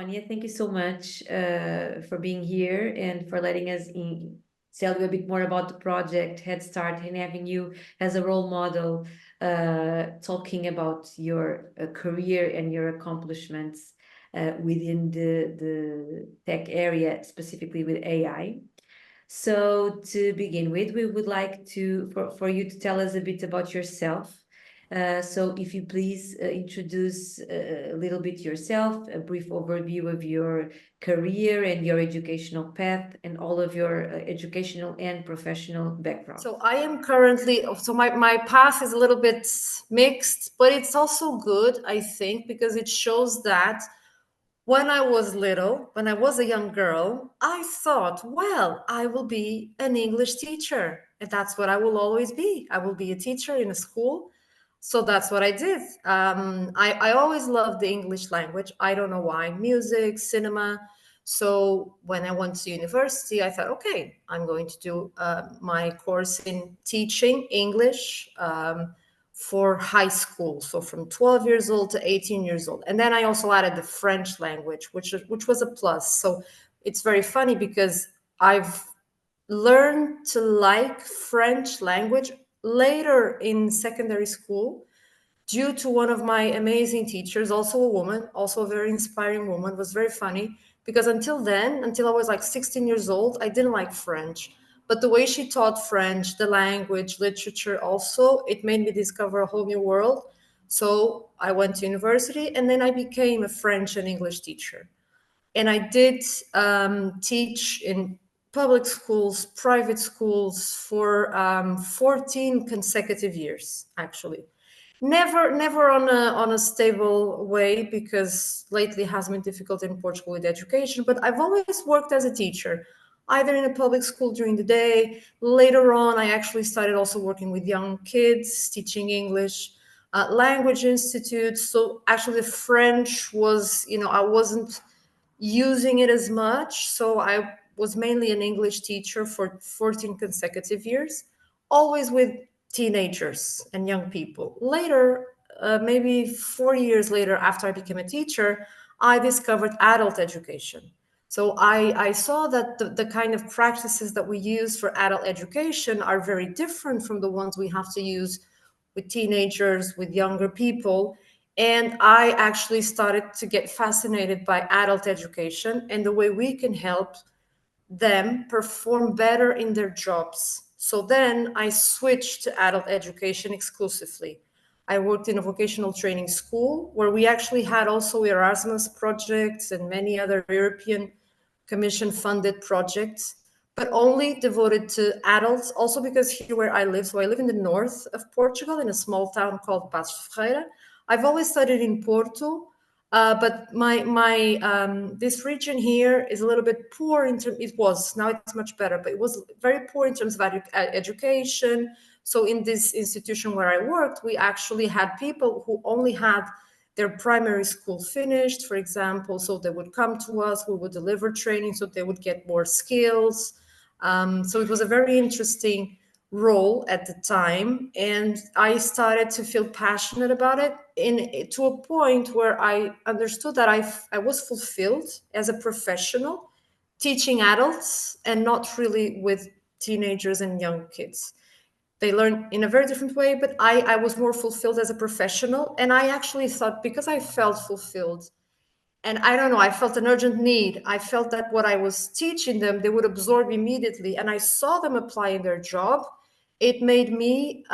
Sonia, thank you so much for being here and for letting us tell you a bit more about the project Head Start and having you as a role model, talking about your career and your accomplishments within the tech area, specifically with AI. So to begin with, we would like for you to tell us a bit about yourself. So if you please introduce a little bit yourself, a brief overview of your career and your educational path and all of your educational and professional background. So I am currently, so my path is a little bit mixed, but it's also good, I think, because it shows that when I was little, when I was a young girl, I thought, well, I will be an English teacher. And that's what I will always be. I will be a teacher in a school. So that's what I did. I always loved the English language. I don't know why. Music, cinema. So when I went to university, I thought, okay, I'm going to do my course in teaching English. For high school, so from 12 years old to 18 years old. And then I also added the French language, which was a plus. So it's very funny because I've learned to like French language later in secondary school due to one of my amazing teachers, also a woman, also a very inspiring woman. It was very funny because until then, until I was like 16 years old, I didn't like French. But the way she taught French, the language, literature also, it made me discover a whole new world. So I went to university and then I became a French and English teacher. And I did teach in public schools, private schools for 14 consecutive years, actually. Never on a stable way, because lately has been difficult in Portugal with education, but I've always worked as a teacher, either in a public school during the day. Later on, I actually started also working with young kids, teaching English, language institutes. So actually the French was, I wasn't using it as much. So I was mainly an English teacher for 14 consecutive years, always with teenagers and young people. Later, maybe 4 years later, after I became a teacher, I discovered adult education. So I saw that the kind of practices that we use for adult education are very different from the ones we have to use with teenagers, with younger people. And I actually started to get fascinated by adult education and the way we can help them perform better in their jobs. So then I switched to adult education exclusively. I worked in a vocational training school where we actually had also Erasmus projects and many other European Commission funded projects, but only devoted to adults. Also because here where I live, so I live in the north of Portugal in a small town called Paços de Ferreira. I've always studied in Porto, but my this region here is a little bit poor in terms. It was, now it's much better, but it was very poor in terms of education. So in this institution where I worked, we actually had people who only had their primary school finished, for example. So they would come to us, we would deliver training so they would get more skills. So it was a very interesting role at the time, and I started to feel passionate about it to a point where I understood that I was fulfilled as a professional teaching adults and not really with teenagers and young kids. They learn in a very different way, but I was more fulfilled as a professional. And I actually thought, because I felt fulfilled, and I don't know, I felt an urgent need. I felt that what I was teaching them, they would absorb immediately. And I saw them apply in their job. It made me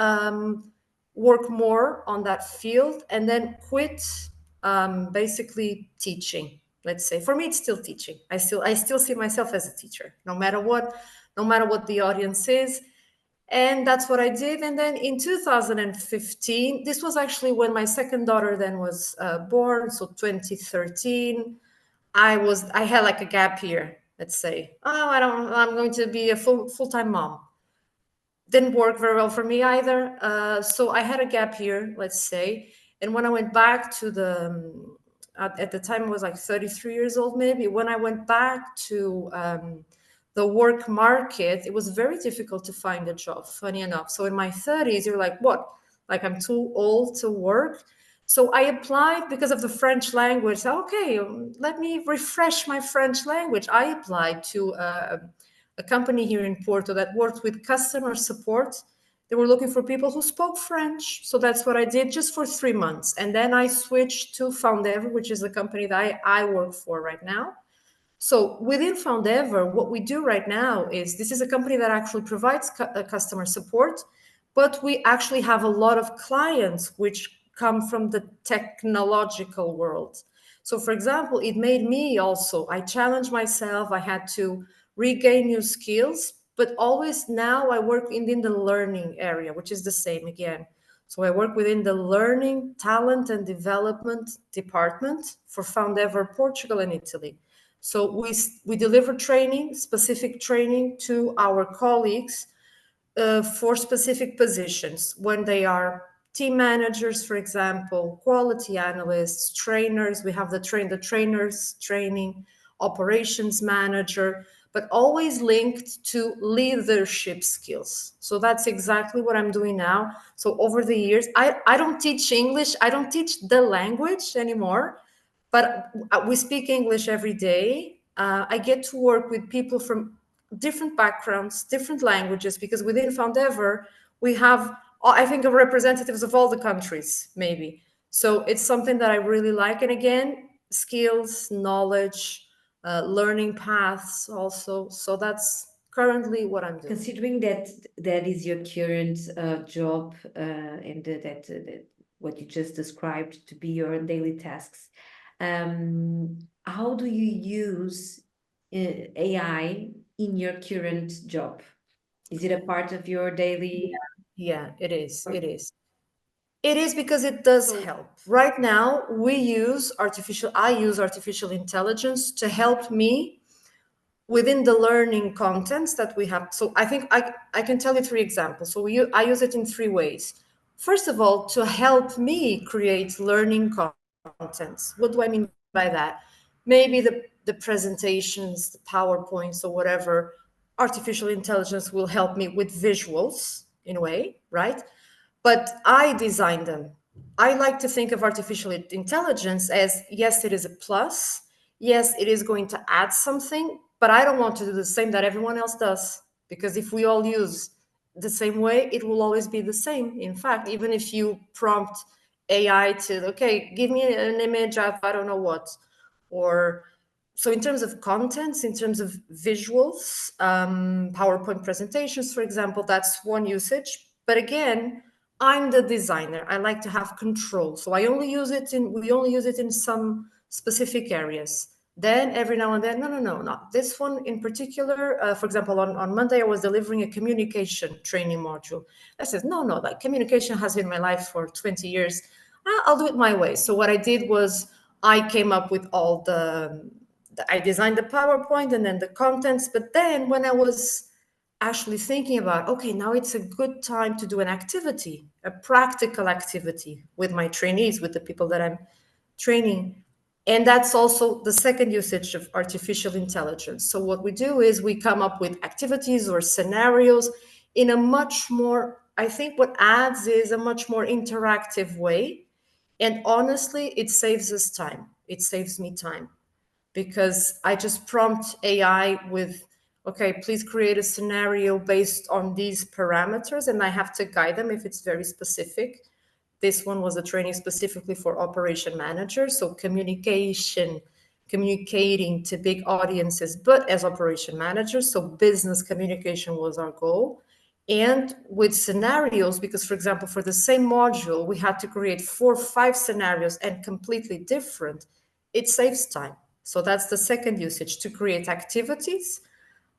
work more on that field and then quit basically teaching. Let's say for me, it's still teaching. I still see myself as a teacher, no matter what the audience is. And that's what I did. And then in 2015, this was actually when my second daughter then was born. So 2013, I had like a gap year. Let's say, I'm going to be a full-time mom. Didn't work very well for me either. So I had a gap year, let's say. And when I went back to at the time I was like 33 years old, maybe. When I went back to the work market, it was very difficult to find a job, funny enough. So in my 30s, you're like, what? Like I'm too old to work. So I applied because of the French language. So, okay, let me refresh my French language. I applied to a company here in Porto that worked with customer support. They were looking for people who spoke French. So that's what I did just for 3 months. And then I switched to Foundever, which is the company that I work for right now. So within Foundever, what we do right now is this is a company that actually provides customer support, but we actually have a lot of clients which come from the technological world. So for example, it made me also, I challenged myself, I had to regain new skills, but always now I work in the learning area, which is the same again. So I work within the learning, talent, and development department for Foundever Portugal and Italy. So we deliver training, specific training to our colleagues for specific positions when they are team managers, for example, quality analysts, trainers. We have the trainers training, operations manager, but always linked to leadership skills. So that's exactly what I'm doing now. So over the years, I don't teach English, I don't teach the language anymore, but we speak English every day. I get to work with people from different backgrounds, different languages, because within Foundever, we have, I think, representatives of all the countries, maybe. So it's something that I really like. And again, skills, knowledge, learning paths also. So that's currently what I'm doing. Considering that that is your current job and that what you just described to be your daily tasks, how do you use AI in your current job? Is it a part of your daily Yeah, it is. work? It is. It is because it does So help. Right now, I use artificial intelligence to help me within the learning contents that we have. So I think I can tell you three examples. So I use it in three ways. First of all, to help me create learning contents. What do I mean by that? Maybe the presentations, the PowerPoints, or whatever, artificial intelligence will help me with visuals in a way, right? But I design them. I like to think of artificial intelligence as yes, it is a plus. Yes, it is going to add something, but I don't want to do the same that everyone else does. Because if we all use the same way, it will always be the same. In fact, even if you prompt AI to, okay, give me an image of I don't know what, or so in terms of contents, in terms of visuals, PowerPoint presentations, for example, that's one usage. But again, I'm the designer. I like to have control. So we only use it in some specific areas. Then every now and then, no. This one in particular, for example, on Monday, I was delivering a communication training module. I said, no, like communication has been my life for 20 years. I'll do it my way. So what I did was I came up with all I designed the PowerPoint and then the contents. But then when I was actually thinking about, okay, now it's a good time to do an activity, a practical activity with my trainees, with the people that I'm training. And that's also the second usage of artificial intelligence. So what we do is we come up with activities or scenarios in a much more, I think what adds is a much more interactive way. And honestly, it saves us time. It saves me time because I just prompt AI with, okay, please create a scenario based on these parameters, and I have to guide them if it's very specific. This one was a training specifically for operation managers, so communicating to big audiences, but as operation managers, so business communication was our goal. And with scenarios, because for example, for the same module, we had to create 4 or 5 scenarios and completely different. It saves time. So that's the second usage, to create activities.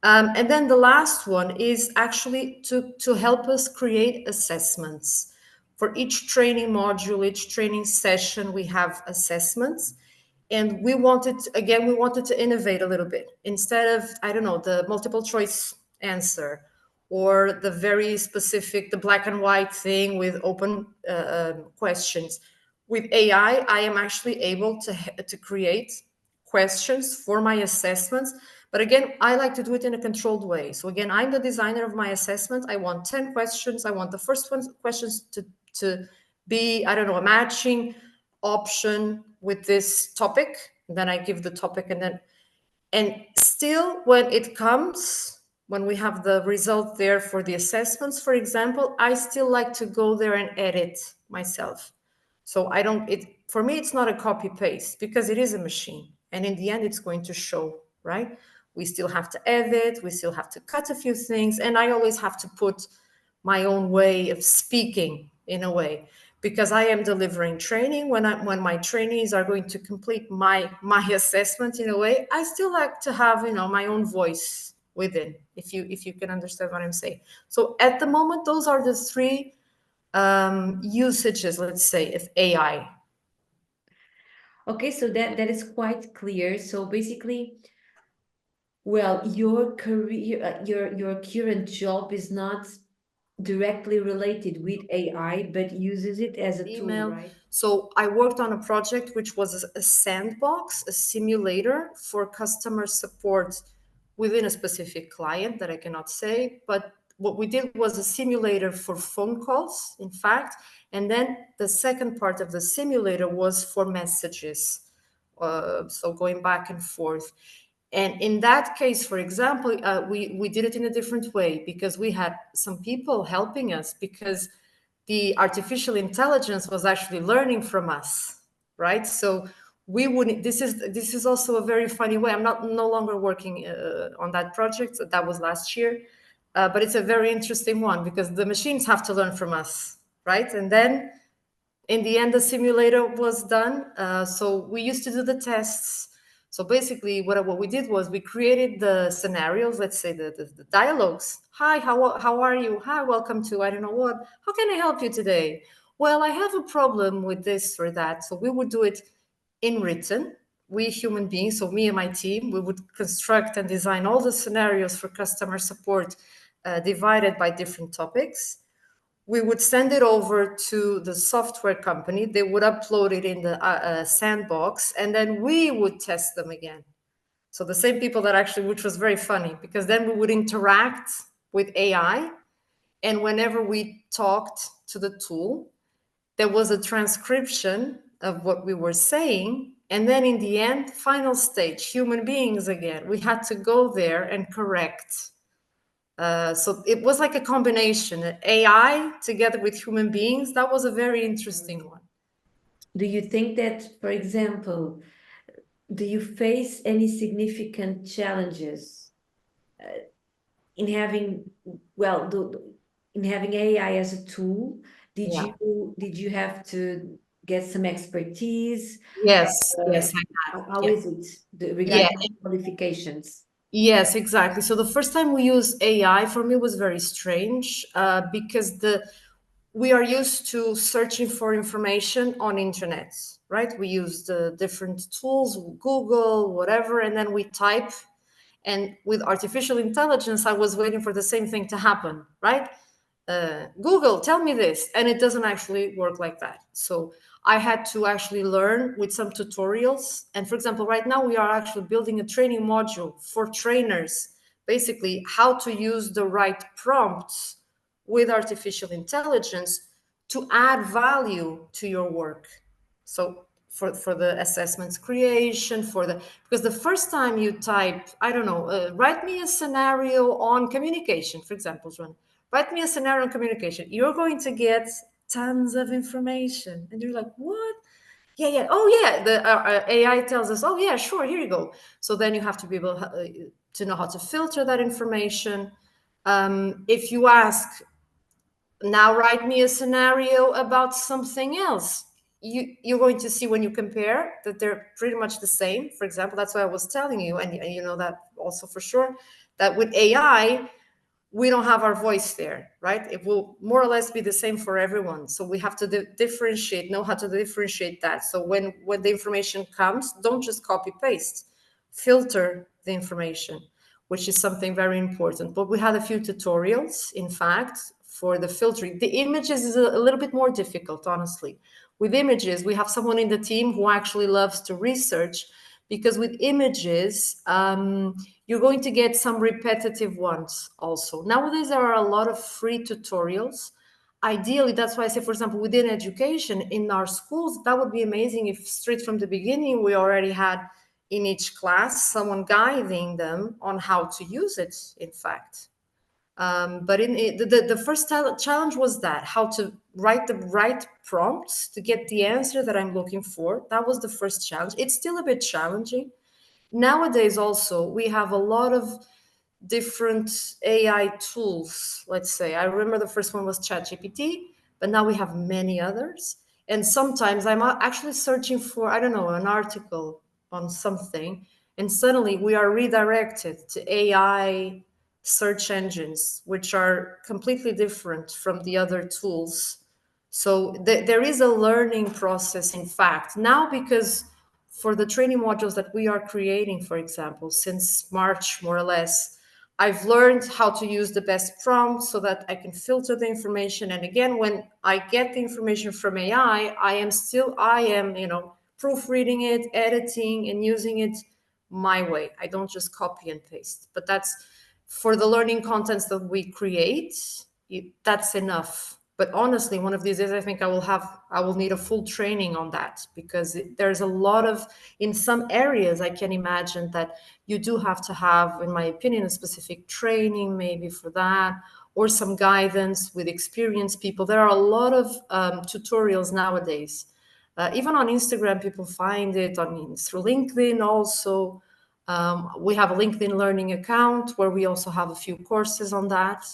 And then the last one is actually to help us create assessments. For each training module, each training session, we have assessments. And we wanted to innovate a little bit. Instead of, I don't know, the multiple choice answer or the very specific, the black and white thing with open questions. With AI, I am actually able to create questions for my assessments. But again, I like to do it in a controlled way. So again, I'm the designer of my assessment. I want 10 questions. I want the first questions to be, I don't know, a matching option with this topic. Then I give the topic, and still when it comes, when we have the result there for the assessments, for example, I still like to go there and edit myself. So I don't, it, for me, it's not a copy paste because it is a machine. And in the end, it's going to show, right? We still have to edit, we still have to cut a few things. And I always have to put my own way of speaking in a way, because I am delivering training. When my trainees are going to complete my assessment in a way, I still like to have, my own voice within, if you can understand what I'm saying. So at the moment, those are the three usages, let's say, of AI. Okay, so that is quite clear. So basically, well, your career, your current job is not directly related with AI, but uses it as a tool, Email. right? So I worked on a project which was a sandbox, a simulator for customer support within a specific client that I cannot say. But what we did was a simulator for phone calls, in fact. And then the second part of the simulator was for messages. So going back and forth. And in that case, for example, we did it in a different way because we had some people helping us, because the artificial intelligence was actually learning from us, right? So we wouldn't. This is also a very funny way. I'm not no longer working on that project. That was last year, but it's a very interesting one because the machines have to learn from us, right? And then in the end, the simulator was done. So we used to do the tests. So basically, what we did was we created the scenarios, let's say the dialogues. Hi, how are you? Hi, welcome to I don't know what. How can I help you today? Well, I have a problem with this or that. So we would do it in written. We human beings, so me and my team, we would construct and design all the scenarios for customer support divided by different topics. We would send it over to the software company. They would upload it in the sandbox, and then we would test them again. So the same people that actually, which was very funny, because then we would interact with AI, and whenever we talked to the tool, there was a transcription of what we were saying. And then in the end, final stage, human beings again. We had to go there and correct. So it was like a combination, AI together with human beings. That was a very interesting one. Do you think that, for example, do you face any significant challenges in having, well, in having AI as a tool? Yeah. Did you have to get some expertise? Yes. Uh, Yes. I had. how Yeah. is it Yeah. regarding qualifications? Yes. Exactly. So the first time we used AI for me was very strange because we are used to searching for information on internet, right? We use the different tools, Google, whatever, and then we type. And with artificial intelligence, I was waiting for the same thing to happen, right? Google, tell me this. And it doesn't actually work like that. So I had to actually learn with some tutorials. And for example, right now we are actually building a training module for trainers, basically how to use the right prompts with artificial intelligence to add value to your work. So for the assessments creation, because the first time you type, I don't know, write me a scenario on communication, for example, Joan, write me a scenario on communication, you're going to get tons of information. And you're like, what? Yeah, yeah. Oh, yeah. The AI tells us, oh, yeah, sure, here you go. So then you have to be able to know how to filter that information. If you ask, now write me a scenario about something else, you're going to see when you compare that they're pretty much the same. For example, that's why I was telling you, and you know that also for sure, that with AI, we don't have our voice there, right? It will more or less be the same for everyone. So we have to differentiate, know how to differentiate that. So when the information comes, don't just copy paste, filter the information, which is something very important. But we had a few tutorials, in fact, for the filtering. The images is a little bit more difficult, honestly. With images, we have someone in the team who actually loves to research, because with images, you're going to get some repetitive ones also. Nowadays, there are a lot of free tutorials. ideally, that's why I say, for example, within education in our schools, that would be amazing if straight from the beginning we already had in each class someone guiding them on how to use it, in fact. But the first challenge was that how to write the right prompts to get the answer that I'm looking for. That was the first challenge. It's still a bit challenging. Nowadays, also, we have a lot of different AI tools, let's say. I remember the first one was ChatGPT, but now we have many others. And sometimes I'm actually searching for, I don't know, an article on something, and suddenly we are redirected to AI search engines, which are completely different from the other tools. So there is a learning process, in fact, now, because for the training modules that we are creating, for example, since March, more or less, I've learned how to use the best prompts so that I can filter the information. And again, when I get the information from AI, I am, proofreading it, editing, and using it my way. I don't just copy and paste. But that's for the learning contents that we create, that's enough. But honestly, one of these days, I think I will need a full training on that, because there's a lot of, in some areas, I can imagine that you do have to have, in my opinion, a specific training maybe for that, or some guidance with experienced people. There are a lot of tutorials nowadays. Even on Instagram, people find it, through LinkedIn also. We have a LinkedIn Learning account where we also have a few courses on that.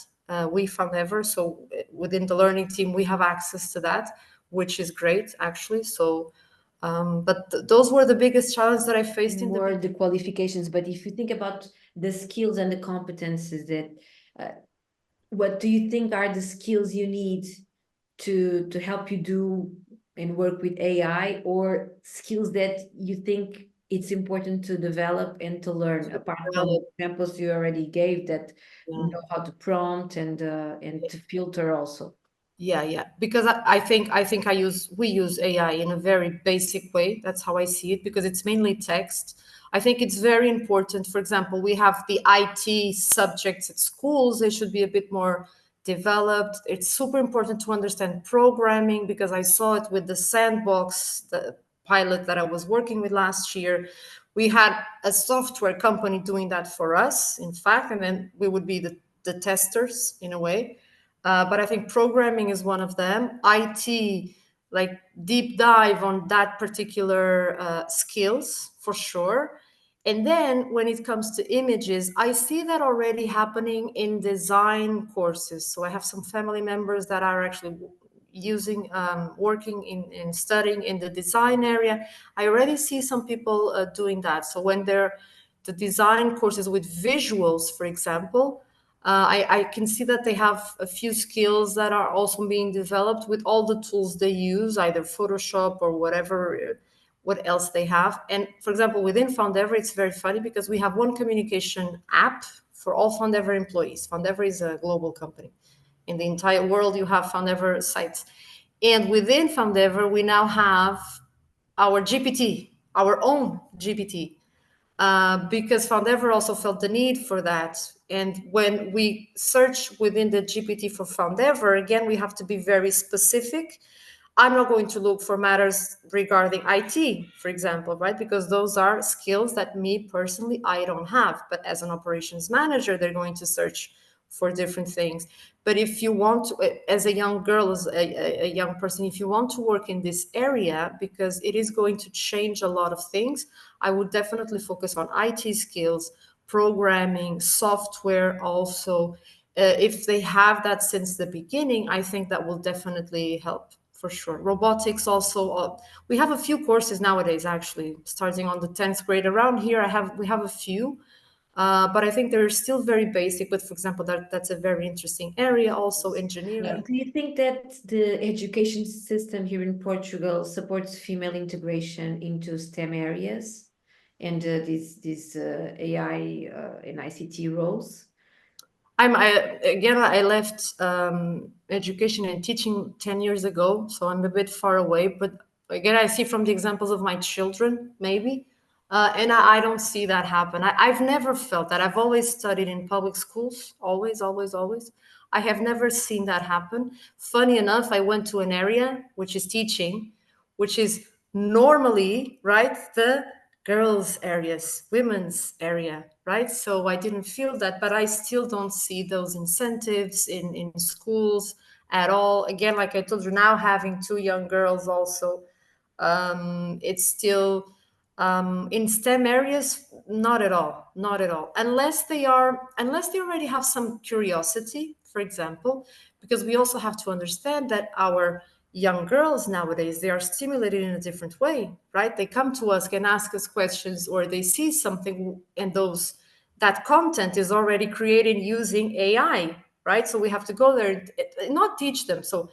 We Foundever, so within the learning team, we have access to that, which is great, actually. So, but those were the biggest challenges that I faced in more the qualifications. But if you think about the skills and the competences that, what do you think are the skills you need to help you do and work with AI, or skills that you think it's important to develop and to learn, apart from the examples you already gave, that know how to prompt and to filter also? Yeah, because we use AI in a very basic way. That's how I see it, because it's mainly text. I think it's very important. For example, we have the IT subjects at schools. They should be a bit more developed. It's super important to understand programming, because I saw it with the sandbox, the pilot that I was working with last year. We had a software company doing that for us, in fact, and then we would be the testers in a way. But I think programming is one of them. IT, like deep dive on that particular skills for sure. And then when it comes to images, I see that already happening in design courses. So I have some family members that are actually using, working in studying in the design area. I already see some people doing that. So when they're the design courses with visuals, for example, I can see that they have a few skills that are also being developed with all the tools they use, either Photoshop or whatever, what else they have. And for example, within Foundever, it's very funny because we have one communication app for all Foundever employees. Foundever is a global company. In the entire world, you have Foundever sites. And within Foundever, we now have our GPT, our own GPT. Because Foundever also felt the need for that. And when we search within the GPT for Foundever, again, we have to be very specific. I'm not going to look for matters regarding IT, for example, right? Because those are skills that me personally, I don't have. But as an operations manager, they're going to search for different things. But if you want to, as a young girl, as a young person, if you want to work in this area, because it is going to change a lot of things, I would definitely focus on IT skills, programming, software also. If they have that since the beginning, I think that will definitely help for sure. Robotics also. We have a few courses nowadays, actually, starting on the 10th grade. Around here, we have a few. But I think they're still very basic. But for example, that's a very interesting area. Also, engineering. Do you think that the education system here in Portugal supports female integration into STEM areas and these AI and ICT roles? I left education and teaching 10 years ago, so I'm a bit far away. But again, I see from the examples of my children, maybe, and I don't see that happen. I've never felt that. I've always studied in public schools, always, always, always. I have never seen that happen. Funny enough, I went to an area which is teaching, which is normally, right, the girls' areas, women's area, right? So I didn't feel that, but I still don't see those incentives in schools at all. Again, like I told you, now having two young girls also, it's still in STEM areas, not at all, not at all. Unless they already have some curiosity, for example, because we also have to understand that our young girls nowadays, they are stimulated in a different way, right? They come to us, can ask us questions, or they see something, and that content is already created using AI, right? So we have to go there and not teach them. So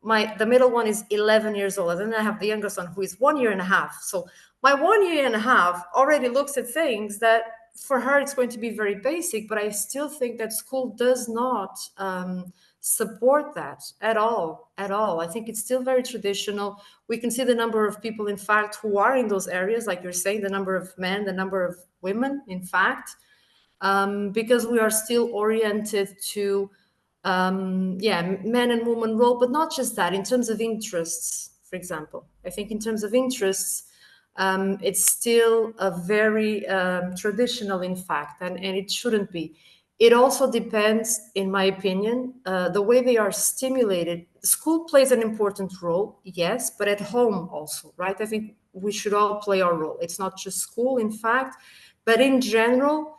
the middle one is 11 years old, and then I have the youngest one who is 1 year and a half. So my 1 year and a half already looks at things that for her it's going to be very basic, but I still think that school does not support that at all, at all. I think it's still very traditional. We can see the number of people, in fact, who are in those areas, like you're saying, the number of men, the number of women, in fact, because we are still oriented to men and woman role, but not just that. In terms of interests, for example, I think in terms of interests, it's still a very traditional, in fact, and it shouldn't be. It also depends, in my opinion, the way they are stimulated. School plays an important role, yes, but at home also, right? I think we should all play our role. It's not just school, in fact, but in general,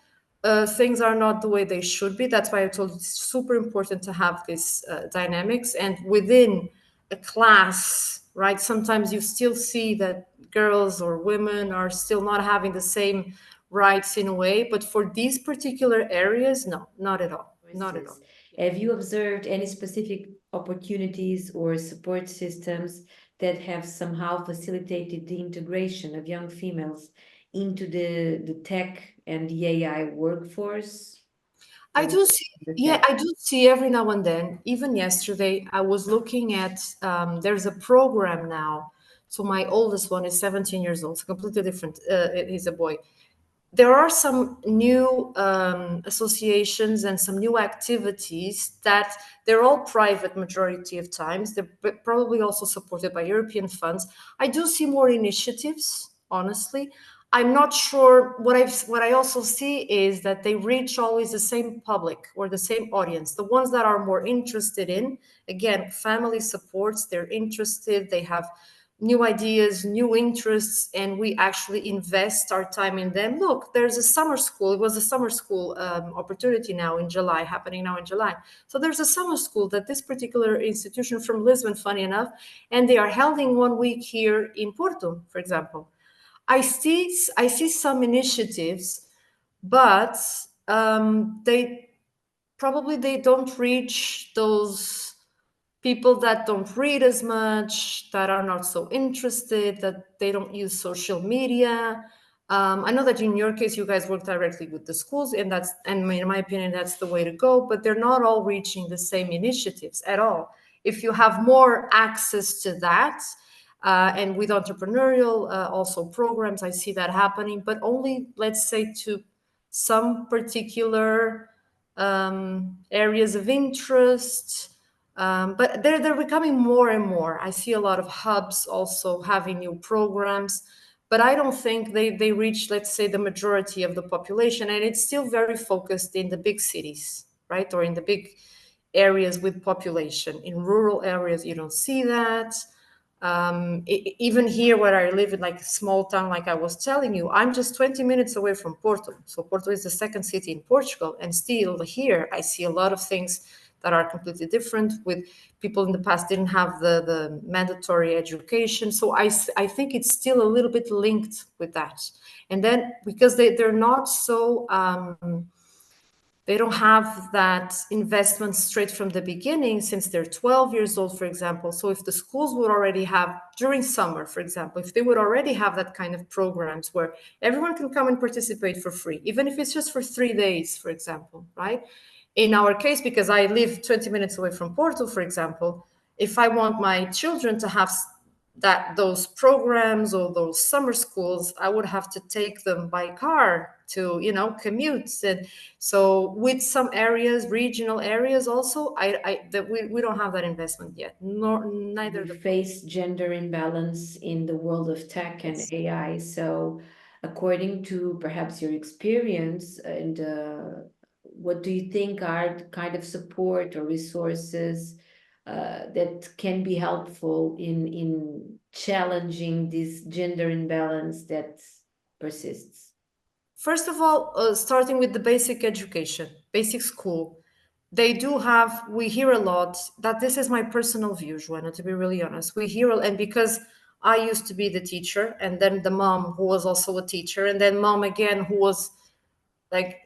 things are not the way they should be. That's why I told you it's super important to have this dynamics. And within a class, right, sometimes you still see that girls or women are still not having the same rights in a way. But for these particular areas, no, not at all. Not at all. Have you observed any specific opportunities or support systems that have somehow facilitated the integration of young females into the tech and the AI workforce? I Or do see, the yeah, tech? I do see every now and then. Even yesterday, I was looking at, there's a program now. So my oldest one is 17 years old, it's completely different. He's a boy. There are some new associations and some new activities that they're all private majority of times. They're probably also supported by European funds. I do see more initiatives, honestly. I'm not sure what I also see is that they reach always the same public or the same audience, the ones that are more interested in, again, family supports, they're interested, they have new ideas, new interests, and we actually invest our time in them. Look, there's a summer school. It was a summer school opportunity now in July, happening now in July. So there's a summer school that this particular institution from Lisbon, funny enough, and they are holding 1 week here in Porto, for example. I see some initiatives, but they don't reach those people that don't read as much, that are not so interested, that they don't use social media. I know that in your case, you guys work directly with the schools, and in my opinion, that's the way to go. But they're not all reaching the same initiatives at all. If you have more access to that, and with entrepreneurial also programs, I see that happening, but only, let's say, to some particular areas of interest. But they're becoming more and more. I see a lot of hubs also having new programs, but I don't think they reach, let's say, the majority of the population, and it's still very focused in the big cities, right, or in the big areas with population. In rural areas, you don't see that. Even here where I live in, like a small town, like I was telling you, I'm just 20 minutes away from Porto. So Porto is the second city in Portugal, and still here I see a lot of things that are completely different. With people in the past didn't have the mandatory education. So I think it's still a little bit linked with that. And then because they're not so they don't have that investment straight from the beginning since they're 12 years old, for example. So if the schools would already have, during summer, for example, if they would already have that kind of programs where everyone can come and participate for free, even if it's just for 3 days, for example, right? In our case, because I live 20 minutes away from Porto, for example, if I want my children to have those programs or those summer schools, I would have to take them by car to, you know, commutes. And so with some areas, regional areas also, that we don't have that investment yet, nor neither We the face gender imbalance in the world of tech and Yes. AI. So, according to perhaps your experience, and what do you think are the kind of support or resources that can be helpful in challenging this gender imbalance that persists? First of all, starting with the basic education, basic school. They do have, we hear a lot that, this is my personal view, Joanna, to be really honest. We hear, and because I used to be the teacher, and then the mom who was also a teacher, and then mom again who was like,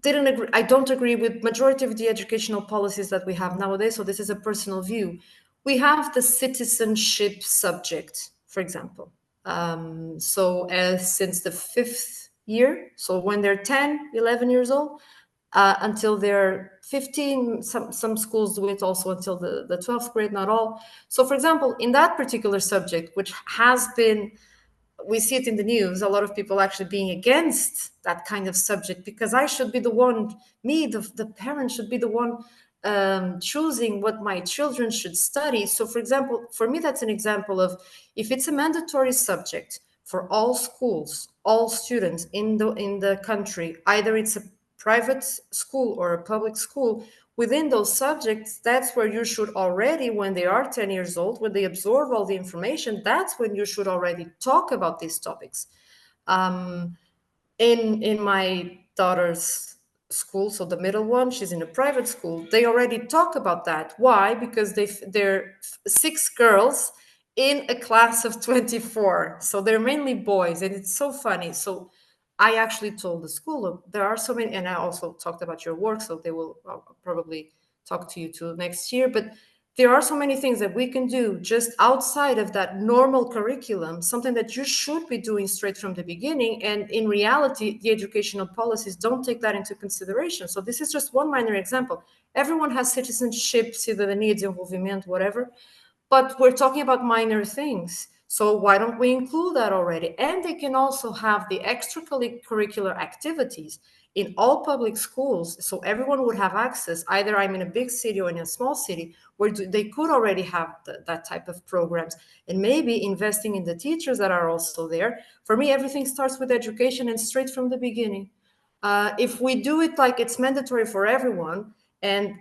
didn't agree. I don't agree with majority of the educational policies that we have nowadays. So this is a personal view. We have the citizenship subject, for example. So as since the 5th year, so when they're 10, 11 years old, until they're 15, some schools do it also until the 12th grade, not all. So for example, in that particular subject, which has been, we see it in the news, a lot of people actually being against that kind of subject, because I should be the one, me, the parent should be the one choosing what my children should study. So for example, for me, that's an example of, if it's a mandatory subject for all schools, all students in the country, either it's a private school or a public school, within those subjects, that's where you should already, when they are 10 years old, when they absorb all the information, that's when you should already talk about these topics. In my daughter's school, so the middle one, she's in a private school, they already talk about that. Why? Because they're 6 girls in a class of 24, so they're mainly boys, and it's so funny. So I actually told the school, look, there are so many, and I also talked about your work, so they will probably talk to you too next year. But there are so many things that we can do just outside of that normal curriculum, something that you should be doing straight from the beginning. And in reality, the educational policies don't take that into consideration. So this is just one minor example. Everyone has citizenship, cidadania, desenvolvimento, whatever, but we're talking about minor things. So why don't we include that already? And they can also have the extracurricular activities in all public schools, so everyone would have access. Either I'm in a big city or in a small city, where they could already have that type of programs, and maybe investing in the teachers that are also there. For me, everything starts with education and straight from the beginning. If we do it like it's mandatory for everyone, and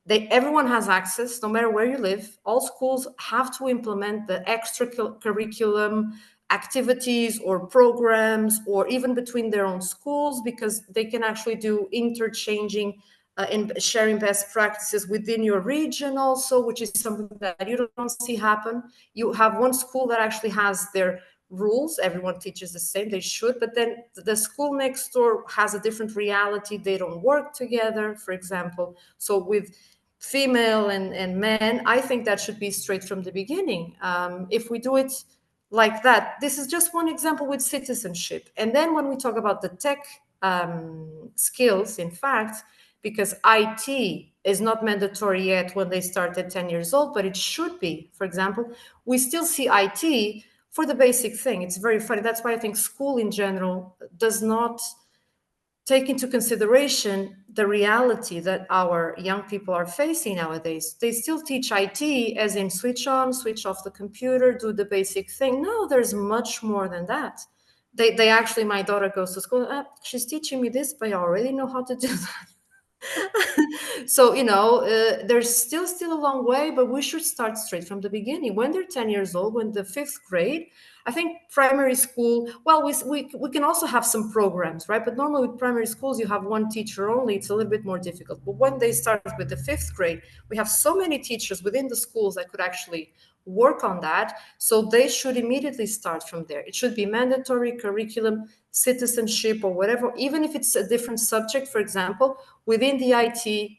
everyone has access, no matter where you live, all schools have to implement the extracurriculum activities or programs, or even between their own schools, because they can actually do interchanging and sharing best practices within your region also, which is something that you don't see happen. You have one school that actually has their rules, everyone teaches the same, they should, but then the school next door has a different reality, they don't work together, for example. So with female and men, I think that should be straight from the beginning. If we do it like that, this is just one example with citizenship. And then when we talk about the tech skills, in fact, because IT is not mandatory yet when they start at 10 years old, but it should be. For example, we still see IT for the basic thing. It's very funny. That's why I think school in general does not take into consideration the reality that our young people are facing nowadays. They still teach IT as in switch on, switch off the computer, do the basic thing. No, there's much more than that. They actually, my daughter goes to school, she's teaching me this, but I already know how to do that. So there's still a long way, but we should start straight from the beginning. When they're 10 years old, when the 5th grade, I think primary school, well, we can also have some programs, right? But normally with primary schools, you have one teacher only. It's a little bit more difficult. But when they start with the 5th grade, we have so many teachers within the schools that could actually work on that. So they should immediately start from there. It should be mandatory curriculum, citizenship, or whatever, even if it's a different subject. For example, within the IT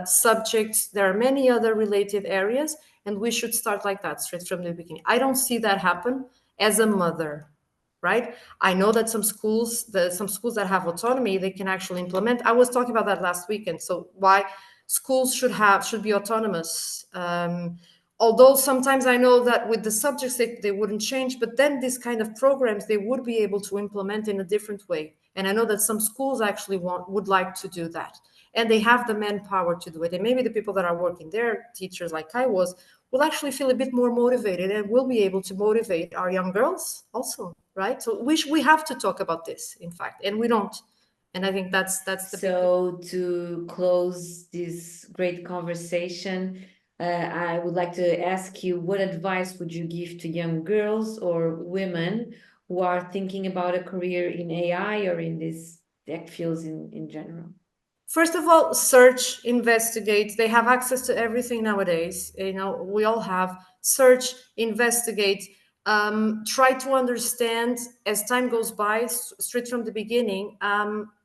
subjects, there are many other related areas, and we should start like that straight from the beginning. I don't see that happen as a mother, right? I know that some schools that have autonomy, they can actually implement. I was talking about that last weekend. So why schools should be autonomous. Although sometimes I know that with the subjects they wouldn't change, but then this kind of programs they would be able to implement in a different way. And I know that some schools actually would like to do that, and they have the manpower to do it. And maybe the people that are working there, teachers like I was, will actually feel a bit more motivated and will be able to motivate our young girls also, right? So we have to talk about this, in fact, and we don't. And I think that's the big. So to close this great conversation, I would like to ask you, what advice would you give to young girls or women who are thinking about a career in AI or in these tech fields in general? First of all, search, investigate. They have access to everything nowadays. You know, we all have. Search, investigate, try to understand as time goes by, straight from the beginning.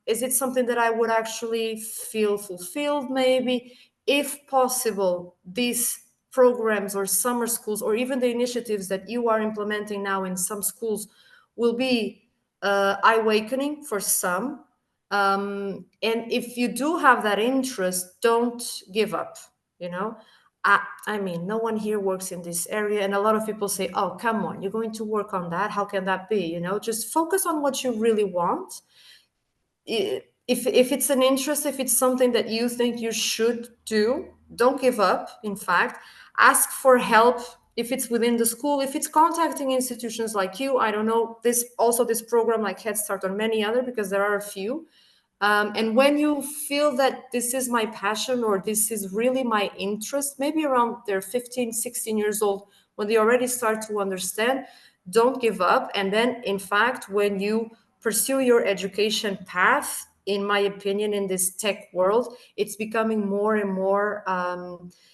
Is it something that I would actually feel fulfilled? Maybe, if possible, these programs or summer schools, or even the initiatives that you are implementing now in some schools, will be eye-awakening for some. And if you do have that interest, don't give up. You know, I mean, no one here works in this area, and a lot of people say, "Oh, come on, you're going to work on that? How can that be?" You know, just focus on what you really want. If it's an interest, if it's something that you think you should do, don't give up. In fact, ask for help. If it's within the school, if it's contacting institutions like you, I don't know, this program like Head Start, or many other, because there are a few. And when you feel that this is my passion, or this is really my interest, maybe around they're 15, 16 years old, when they already start to understand, don't give up. And then, in fact, when you pursue your education path, in my opinion, in this tech world, it's becoming more and more,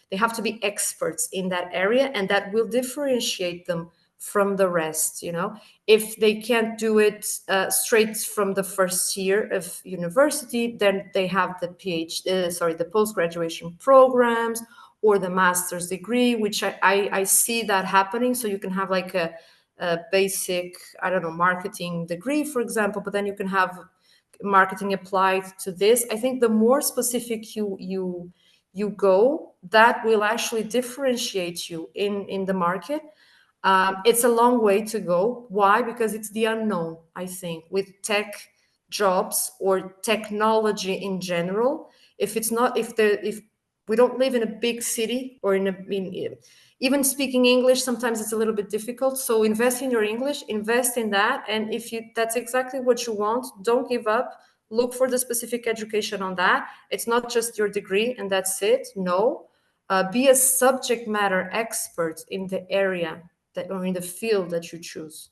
they have to be experts in that area, and that will differentiate them from the rest. You know, if they can't do it straight from the first year of university, then they have the the post-graduation programs, or the master's degree, which I see that happening. So you can have like a basic, I don't know, marketing degree, for example, but then you can have marketing applied to this. I think the more specific you go, that will actually differentiate you in the market. It's a long way to go. Why? Because it's the unknown, I think, with tech jobs or technology in general. If we don't live in a big city, or even speaking English, sometimes it's a little bit difficult. So invest in your English, invest in that. And if that's exactly what you want, don't give up. Look for the specific education on that. It's not just your degree and that's it. No. Be a subject matter expert in the area that, or in the field that you choose.